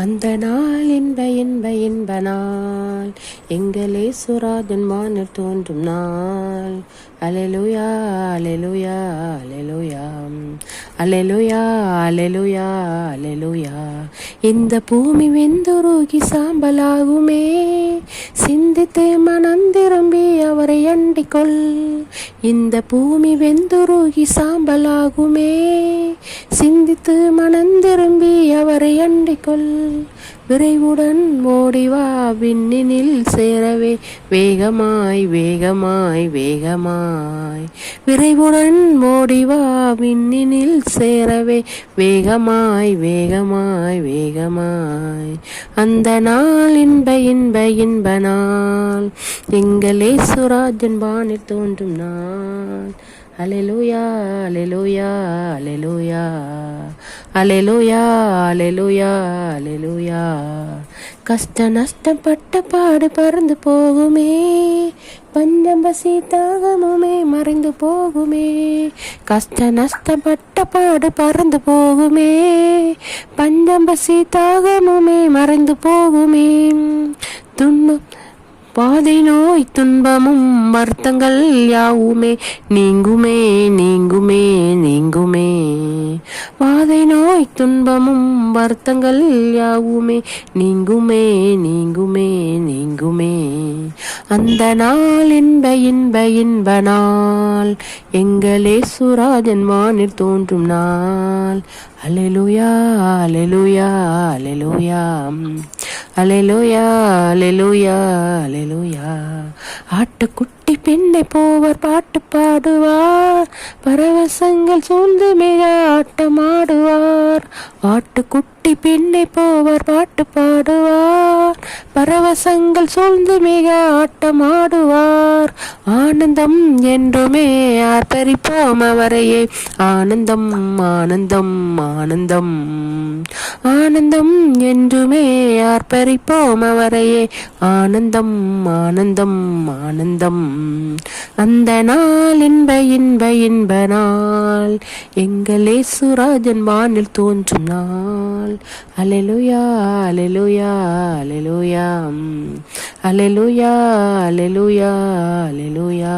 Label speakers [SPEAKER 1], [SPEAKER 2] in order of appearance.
[SPEAKER 1] அந்த நாள் இன்ப நாள், எங்கள் இயேசுராஜன் வானில் தோன்றும் நாள். அல்லேலூயா அல்லேலூயா அல்லேலூயா அல்லேலூயா அல்லேலூயா அல்லேலூயா. இந்த பூமி வெந்துருகி சாம்பலாகுமே, சிந்தித்து மனம் திரும்பி அவரை அண்டிக்கொள். இந்த பூமி வெந்துருகி சாம்பலாகுமே, சிந்தித்து மனம் திரும்பி அவரை அண்டிக்கொள். விரைவுடன் ஓடிவா விண்ணினில் சேரவே, வேகமாய் வேகமாய் வேகமாய். விரைவுடன் ஓடிவா விண்ணினில் சேரவே, வேகமாய் வேகமாய் வேகமாய். அந்த நாள் இன்ப நாள், எங்கள் இயேசுராஜன் வானில் தோன்றும் நாள். அல்லேலூயா அல்லேலூயா அல்லேலூயா அல்லேலூயா அல்லேலூயா அல்லேலூயா. கஷ்ட நஷ்டம் பட்ட பாடு பறந்து போகுமே, பஞ்சம் பசி தாகமுமே மறைந்து போகுமே. கஷ்ட நஷ்டப்பட்ட பாடு பறந்து போகுமே, பஞ்சம் பசி தாகமுமே மறைந்து போகுமே. துன்பம் பாதை நோய் துன்பமும் வருத்தங்கள் யாவுமே நீங்குமே நீங்குமே நீங்குமே. பாதை நோய் துன்பமும் வருத்தங்கள் யாவுமே நீங்குமே நீங்குமே நீங்குமே. அந்த நாள் இன்ப நாள், எங்கள் இயேசுராஜன் வானில் தோன்றும் நாள். அல்லேலூயா அல்லேலூயா அல்லேலூயா அல்லேலூயா அல்லேலூயா அல்லேலூயா. ஆட்டுக்குட்டி பெண்ணை போவர் பாட்டு பாடுவார், பரவசங்கள் சூழ்ந்து மிக ஆட்டமாடுவார். ஆட்டுக்குட்டி பெண்ணை போவர் பாட்டு பாடுவார், பரவசங்கள் சூழ்ந்து மிக ஆட்டமாடுவார். ஆனந்தம் என்றுமே ஆர்ப்பரிப்போம் அவரையே, ஆனந்தம் ஆனந்தம் ஆனந்தம் ஆனந்தம் என்றுமே ஆர்ப்பரிப்போம் அவரையே, ஆனந்தம் ஆனந்தம் ஆனந்தம். அந்த நாள் இன்ப நாள், எங்கள் இயேசுராஜன் வானில் தோன்றும் நாள். அல்லேலூயா அல்லேலூயா அல்லேலூயா அல்லேலூயா அல்லேலூயா அல்லேலூயா.